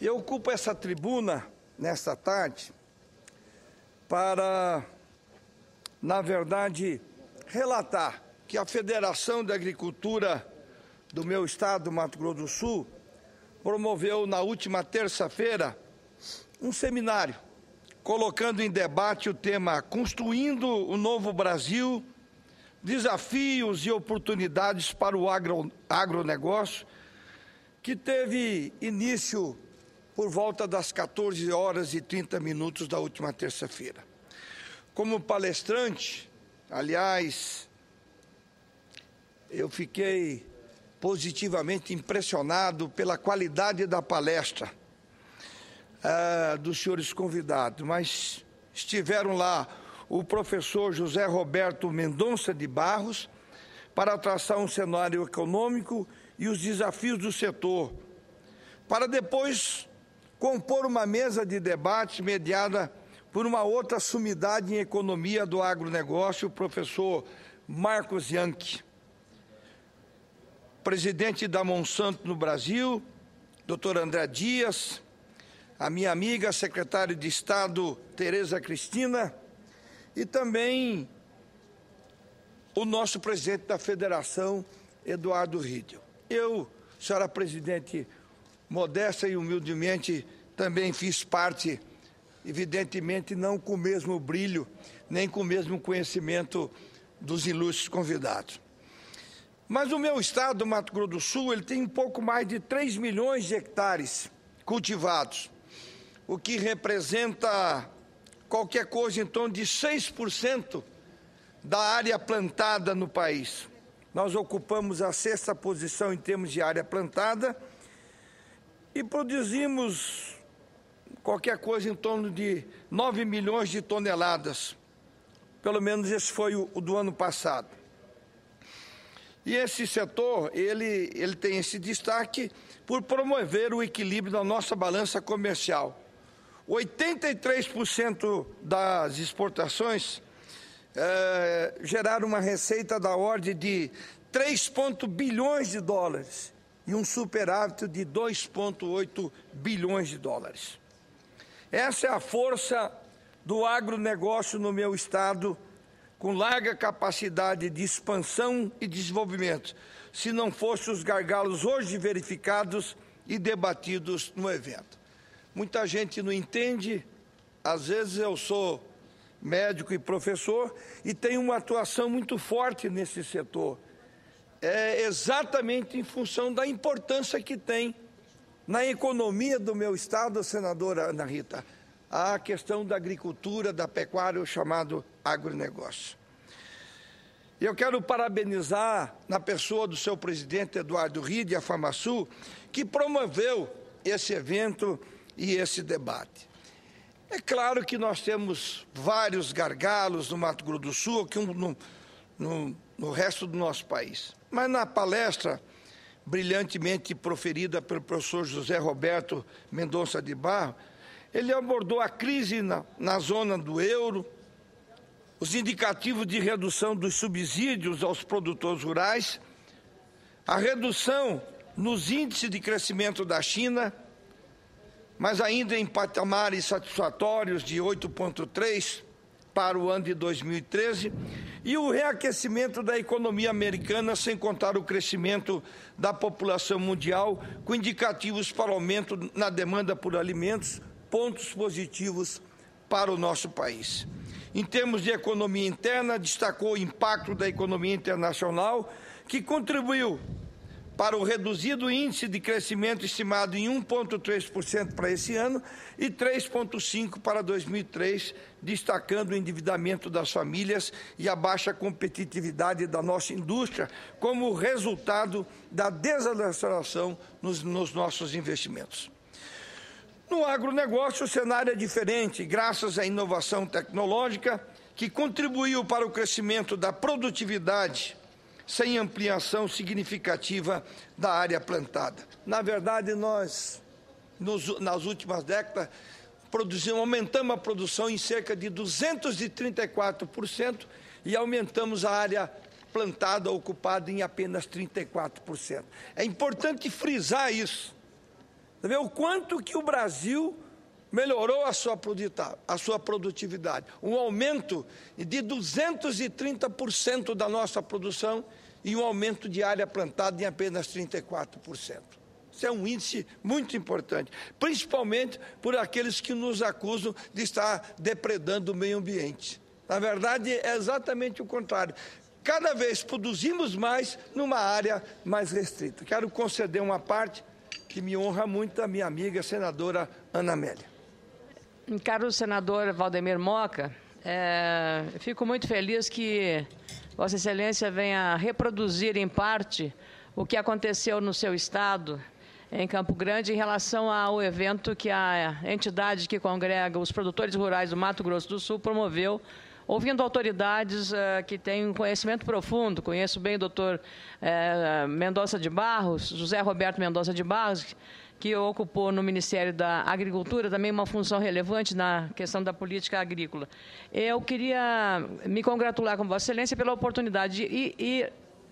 Eu ocupo essa tribuna nesta tarde para, na verdade, relatar que a Federação de Agricultura do meu estado, Mato Grosso do Sul, promoveu na última terça-feira um seminário, colocando em debate o tema Construindo o Novo Brasil, desafios e oportunidades para o agronegócio, que teve início por volta das 14 horas e 30 minutos da última terça-feira. Como palestrante, aliás, eu fiquei positivamente impressionado pela qualidade da palestra dos senhores convidados, mas estiveram lá o professor José Roberto Mendonça de Barros para traçar um cenário econômico e os desafios do setor, para depois compor uma mesa de debate mediada por uma outra sumidade em economia do agronegócio, o professor Marcos Yankee, presidente da Monsanto no Brasil, doutor André Dias, a minha amiga, secretária de Estado, Tereza Cristina, e também o nosso presidente da Federação, Eduardo Riedel. Eu, senhora presidente, modesta e humildemente, também fiz parte, evidentemente, não com o mesmo brilho, nem com o mesmo conhecimento dos ilustres convidados. Mas o meu estado, Mato Grosso do Sul, ele tem um pouco mais de 3 milhões de hectares cultivados, o que representa qualquer coisa em torno de 6% da área plantada no país. Nós ocupamos a 6ª posição em termos de área plantada e produzimos qualquer coisa em torno de 9 milhões de toneladas. Pelo menos esse foi o do ano passado. E esse setor, ele tem esse destaque por promover o equilíbrio da nossa balança comercial. 83% das exportações geraram uma receita da ordem de 3 bilhões de dólares e um superávit de 2,8 bilhões de dólares. Essa é a força do agronegócio no meu estado, com larga capacidade de expansão e desenvolvimento, se não fossem os gargalos hoje verificados e debatidos no evento. Muita gente não entende, às vezes eu sou médico e professor e tenho uma atuação muito forte nesse setor. É exatamente em função da importância que tem na economia do meu estado, senadora Ana Rita, a questão da agricultura, da pecuária, o chamado agronegócio. Eu quero parabenizar, na pessoa do seu presidente Eduardo Riedel e a FamaSul, que promoveu esse evento e esse debate. É claro que nós temos vários gargalos no Mato Grosso do Sul, aqui no resto do nosso país. Mas na palestra brilhantemente proferida pelo professor José Roberto Mendonça de Barros, ele abordou a crise na zona do euro, os indicativos de redução dos subsídios aos produtores rurais, a redução nos índices de crescimento da China, mas ainda em patamares satisfatórios de 8,3 para o ano de 2013, e o reaquecimento da economia americana, sem contar o crescimento da população mundial, com indicativos para aumento na demanda por alimentos, pontos positivos para o nosso país. Em termos de economia interna, destacou o impacto da economia internacional, que contribuiu para o reduzido índice de crescimento estimado em 1,3% para esse ano e 3,5% para 2003, destacando o endividamento das famílias e a baixa competitividade da nossa indústria como resultado da desaceleração nos nossos investimentos. No agronegócio, o cenário é diferente, graças à inovação tecnológica, que contribuiu para o crescimento da produtividade, sem ampliação significativa da área plantada. Na verdade, nós, nas últimas décadas, aumentamos a produção em cerca de 234% e aumentamos a área plantada, ocupada em apenas 34%. É importante frisar isso, Você vê o quanto que o Brasil melhorou a sua produtividade. Um aumento de 230% da nossa produção e um aumento de área plantada em apenas 34%. Isso é um índice muito importante, principalmente por aqueles que nos acusam de estar depredando o meio ambiente. Na verdade, é exatamente o contrário. Cada vez produzimos mais numa área mais restrita. Quero conceder uma parte que me honra muito, a minha amiga senadora Ana Amélia. Caro senador Valdemir Mocca, fico muito feliz que Vossa Excelência venha reproduzir em parte o que aconteceu no seu estado, em Campo Grande, em relação ao evento que a entidade que congrega os produtores rurais do Mato Grosso do Sul promoveu, ouvindo autoridades que têm um conhecimento profundo. Conheço bem o doutor Mendonça de Barros, José Roberto Mendonça de Barros, que ocupou no Ministério da Agricultura também uma função relevante na questão da política agrícola. Eu queria me congratular com Vossa Excelência pela oportunidade e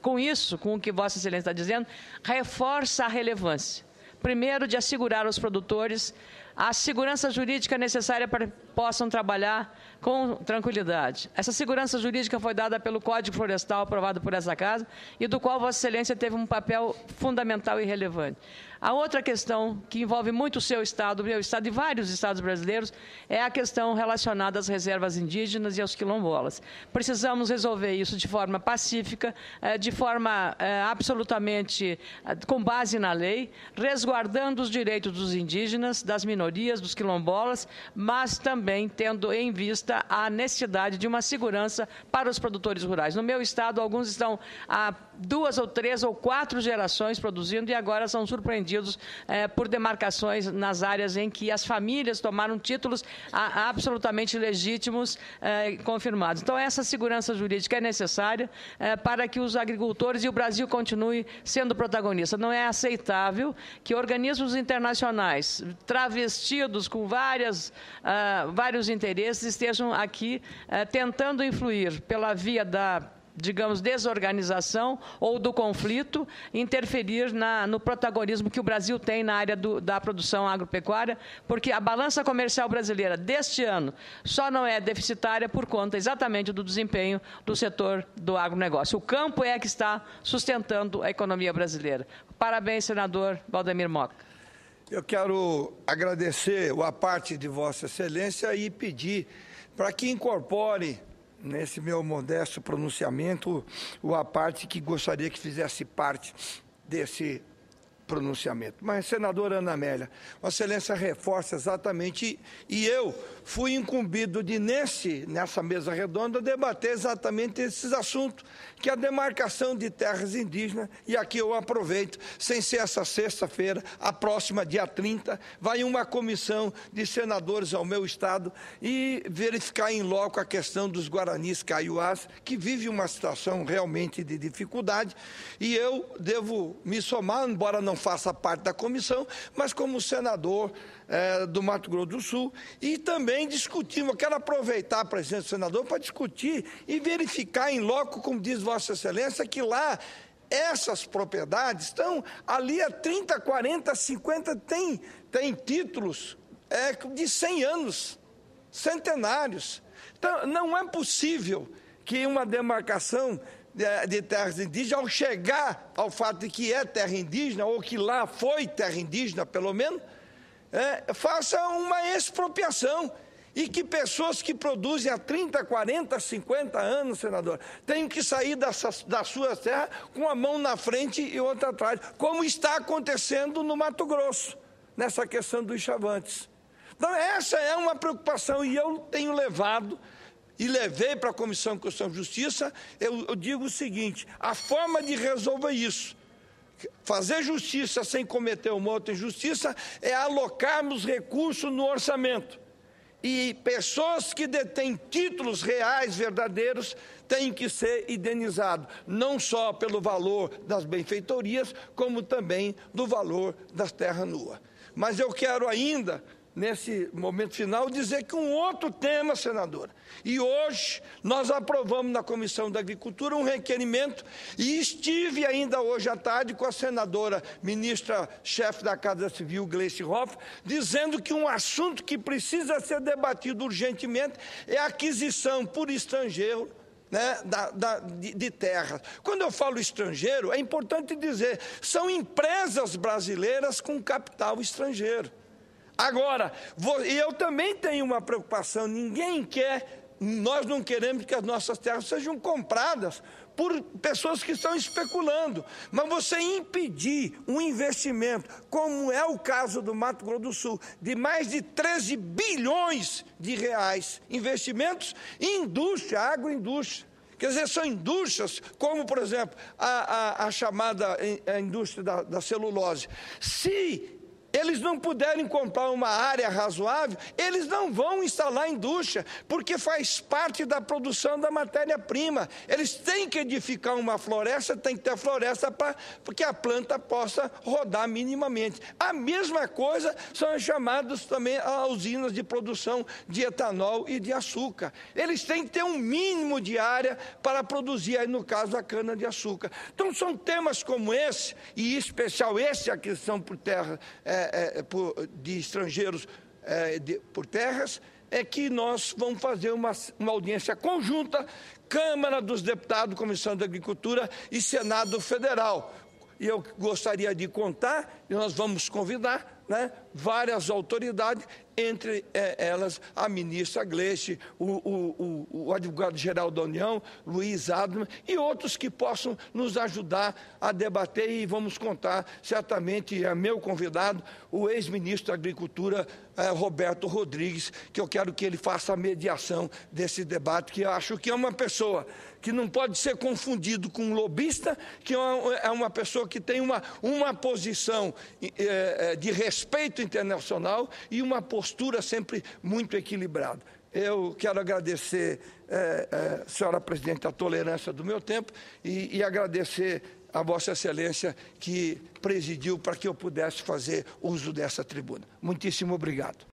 com isso, com o que Vossa Excelência está dizendo, reforça a relevância. Primeiro, de assegurar aos produtores a segurança jurídica necessária para que possam trabalhar com tranquilidade. Essa segurança jurídica foi dada pelo Código Florestal aprovado por essa Casa e do qual Vossa Excelência teve um papel fundamental e relevante. A outra questão que envolve muito o seu estado, o meu estado e vários estados brasileiros, é a questão relacionada às reservas indígenas e aos quilombolas. Precisamos resolver isso de forma pacífica, de forma absolutamente com base na lei, resguardando os direitos dos indígenas, das minorias, dos quilombolas, mas também tendo em vista a necessidade de uma segurança para os produtores rurais. No meu estado, alguns estão há 2 ou 3 ou 4 gerações produzindo e agora são surpreendidos por demarcações nas áreas em que as famílias tomaram títulos absolutamente legítimos confirmados. Então, essa segurança jurídica é necessária para que os agricultores e o Brasil continue sendo protagonista. Não é aceitável que organismos internacionais travestidos com vários interesses estejam aqui tentando influir pela via da, digamos, desorganização ou do conflito, interferir no protagonismo que o Brasil tem na área da produção agropecuária, porque a balança comercial brasileira deste ano só não é deficitária por conta exatamente do desempenho do setor do agronegócio. O campo é que está sustentando a economia brasileira. Parabéns, senador Valdemir Mocca. Eu quero agradecer a parte de Vossa Excelência e pedir para que incorpore nesse meu modesto pronunciamento a parte que gostaria que fizesse parte desse pronunciamento. Mas, senadora Ana Amélia, Vossa Excelência reforça exatamente, e eu fui incumbido de, nessa mesa redonda, debater exatamente esses assuntos, que é a demarcação de terras indígenas, e aqui eu aproveito, sem ser essa sexta-feira, a próxima, dia 30, vai uma comissão de senadores ao meu estado e verificar em loco a questão dos guaranis kaiowás, que vive uma situação realmente de dificuldade, e eu devo me somar, embora não faça parte da comissão, mas como senador do Mato Grosso do Sul, e também discutimos. Eu quero aproveitar a presença do senador para discutir e verificar em loco, como diz Vossa Excelência, que lá essas propriedades estão ali há 30, 40, 50, tem títulos de 100 anos, centenários. Então, não é possível que uma demarcação de terras indígenas, ao chegar ao fato de que é terra indígena, ou que lá foi terra indígena, pelo menos, faça uma expropriação e que pessoas que produzem há 30, 40, 50 anos, senador, tenham que sair da sua terra com a mão na frente e outra atrás, como está acontecendo no Mato Grosso, nessa questão dos chavantes. Então, essa é uma preocupação e eu tenho levado e levei para a Comissão de Constituição e Justiça. Eu digo o seguinte: a forma de resolver isso, fazer justiça sem cometer uma outra injustiça, é alocarmos recursos no orçamento. E pessoas que detêm títulos reais, verdadeiros, têm que ser indenizados, não só pelo valor das benfeitorias, como também do valor das terras nuas. Mas eu quero ainda, nesse momento final, dizer que um outro tema, senadora, e hoje nós aprovamos na Comissão da Agricultura um requerimento, e estive ainda hoje à tarde com a senadora ministra-chefe da Casa Civil, Gleice Hoffmann, dizendo que um assunto que precisa ser debatido urgentemente é a aquisição por estrangeiro, né, de terras. Quando eu falo estrangeiro, é importante dizer, são empresas brasileiras com capital estrangeiro. Agora, eu também tenho uma preocupação, nós não queremos que as nossas terras sejam compradas por pessoas que estão especulando, mas você impedir um investimento, como é o caso do Mato Grosso do Sul, de mais de 13 bilhões de reais, investimentos em indústria, agroindústria. Quer dizer, são indústrias como, por exemplo, a chamada indústria da celulose. Se eles não puderem comprar uma área razoável, eles não vão instalar indústria, porque faz parte da produção da matéria-prima. Eles têm que edificar uma floresta, tem que ter floresta para que a planta possa rodar minimamente. A mesma coisa são as chamadas também as usinas de produção de etanol e de açúcar. Eles têm que ter um mínimo de área para produzir, aí no caso, a cana-de-açúcar. Então, são temas como esse, e em especial esse, a questão por terra, de estrangeiros por terras, é que nós vamos fazer uma audiência conjunta, Câmara dos Deputados, Comissão da Agricultura e Senado Federal. E eu gostaria de contar, e nós vamos convidar, né, várias autoridades, entre elas a ministra Gleice, o advogado-geral da União, Luiz Adman, e outros que possam nos ajudar a debater, e vamos contar, certamente, é meu convidado, o ex-ministro da Agricultura, Roberto Rodrigues, que eu quero que ele faça a mediação desse debate, que eu acho que é uma pessoa que não pode ser confundido com um lobista, que é uma pessoa que tem uma posição de respeito internacional e uma postura sempre muito equilibrada. Eu quero agradecer, senhora presidente, a tolerância do meu tempo e agradecer a Vossa Excelência que presidiu para que eu pudesse fazer uso dessa tribuna. Muitíssimo obrigado.